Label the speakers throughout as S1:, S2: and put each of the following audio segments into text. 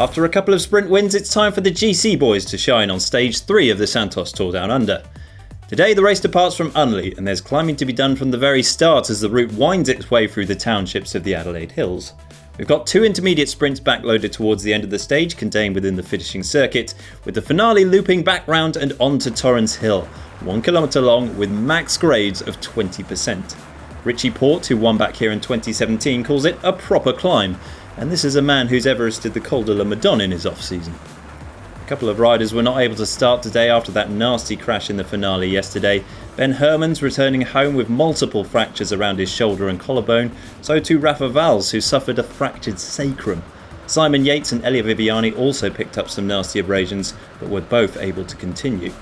S1: After a couple of sprint wins, it's time for the GC boys to shine on stage 3 of the Santos Tour Down Under. Today the race departs from Unley and there's climbing to be done from the very start as the route winds its way through the townships of the Adelaide Hills. We've got 2 intermediate sprints backloaded towards the end of the stage contained within the finishing circuit, with the finale looping back round and onto Torrens Hill, 1 kilometre long with max grades of 20%. Richie Porte, who won back here in 2017, calls it a proper climb, and this is a man who's Everested the Col de la Madone in his off-season. A couple of riders were not able to start today after that nasty crash in the finale yesterday. Ben Herman's returning home with multiple fractures around his shoulder and collarbone, so too Rafa Valls, who suffered a fractured sacrum. Simon Yates and Elia Viviani also picked up some nasty abrasions, but were both able to continue.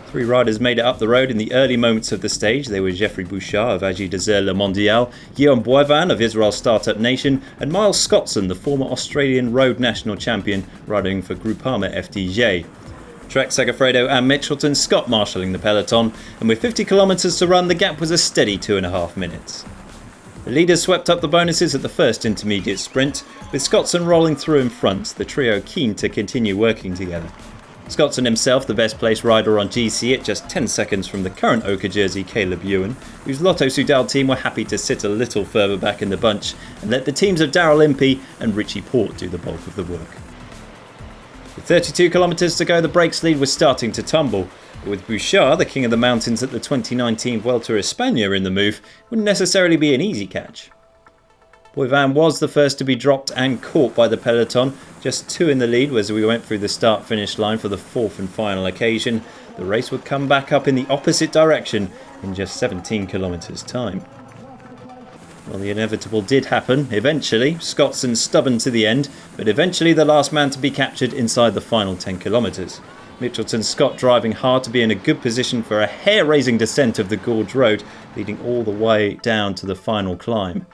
S1: 3 riders made it up the road in the early moments of the stage. They were Geoffrey Bouchard of Agi Desert Le Mondial, Guillaume Boivin of Israel Startup Nation, and Miles Scottson, the former Australian road national champion, riding for Groupama FDJ. Trek Segafredo and Mitchelton Scott marshalling the peloton, and with 50 kilometres to run, the gap was a steady 2.5 minutes. The leaders swept up the bonuses at the first intermediate sprint, with Scottson rolling through in front, the trio keen to continue working together. Scottson himself the best placed rider on GC at just 10 seconds from the current Ochre jersey Caleb Ewan, whose Lotto Soudal team were happy to sit a little further back in the bunch and let the teams of Daryl Impey and Richie Porte do the bulk of the work. With 32 kilometres to go, the brakes lead was starting to tumble, but with Bouchard, the king of the mountains at the 2019 Vuelta a España in the move, it wouldn't necessarily be an easy catch. Boivin was the first to be dropped and caught by the peloton, just 2 in the lead as we went through the start-finish line for the 4th and final occasion. The race would come back up in the opposite direction in just 17 kilometres time. Well, the inevitable did happen, eventually. Scottson stubborn to the end, but eventually the last man to be captured inside the final 10 kilometres. Mitchelton Scott driving hard to be in a good position for a hair-raising descent of the gorge road, leading all the way down to the final climb.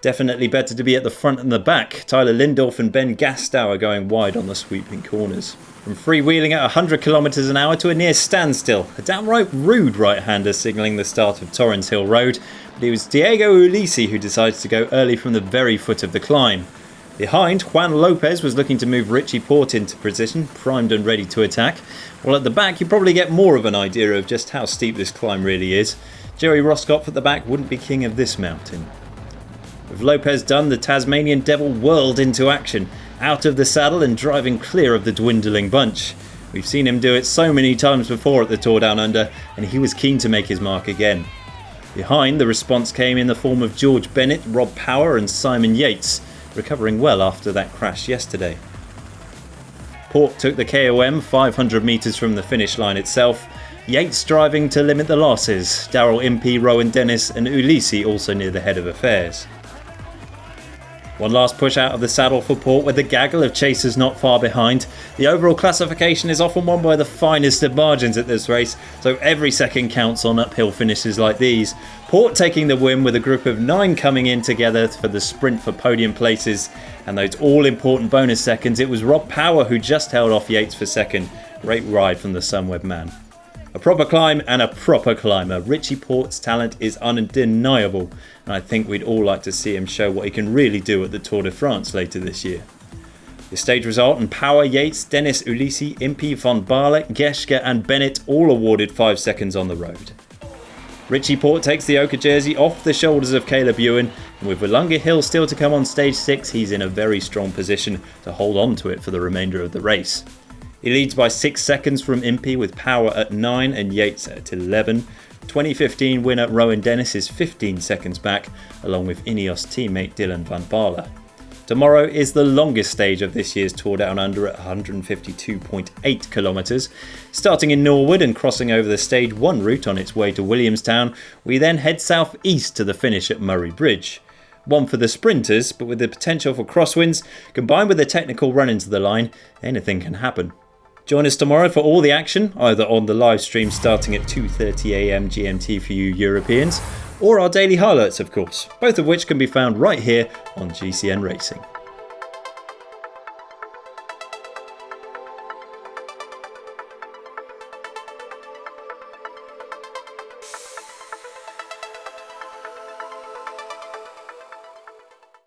S1: Definitely better to be at the front and the back. Tyler Lindorf and Ben Gastow are going wide on the sweeping corners. From freewheeling at 100 kilometres an hour to a near standstill, a downright rude right-hander signalling the start of Torrens Hill Road, but it was Diego Ulissi who decided to go early from the very foot of the climb. Behind, Juan Lopez was looking to move Richie Porte into position, primed and ready to attack, while at the back you probably get more of an idea of just how steep this climb really is. Jerry Roskopf at the back wouldn't be king of this mountain. With Lopez done, the Tasmanian Devil whirled into action, out of the saddle and driving clear of the dwindling bunch. We've seen him do it so many times before at the Tour Down Under, and he was keen to make his mark again. Behind, the response came in the form of George Bennett, Rob Power and Simon Yates, recovering well after that crash yesterday. Porte took the KOM 500 metres from the finish line itself, Yates driving to limit the losses, Daryl Impey, Rowan Dennis and Ulissi also near the head of affairs. One last push out of the saddle for Porte with a gaggle of chasers not far behind. The overall classification is often won by the finest of margins at this race, so every second counts on uphill finishes like these. Porte taking the win with a group of 9 coming in together for the sprint for podium places, and those all-important bonus seconds, it was Rob Power who just held off Yates for second. Great ride from the Sunweb man. A proper climb and a proper climber. Richie Porte's talent is undeniable, and I think we'd all like to see him show what he can really do at the Tour de France later this year. The stage result and Power, Yates, Dennis, Ulissi, Impey, Von Barlek, Geschke and Bennett all awarded 5 seconds on the road. Richie Porte takes the ochre jersey off the shoulders of Caleb Ewan, and with Willunga Hill still to come on stage 6, he's in a very strong position to hold on to it for the remainder of the race. He leads by 6 seconds from Impey with Power at 9 and Yates at 11. 2015 winner Rowan Dennis is 15 seconds back, along with Ineos teammate Dylan van Baarle. Tomorrow is the longest stage of this year's Tour Down Under at 152.8 kilometres. Starting in Norwood and crossing over the Stage 1 route on its way to Williamstown, we then head south east to the finish at Murray Bridge. One for the sprinters, but with the potential for crosswinds, combined with a technical run into the line, anything can happen. Join us tomorrow for all the action, either on the live stream starting at 2:30 AM GMT for you Europeans, or our daily highlights of course, both of which can be found right here on GCN Racing.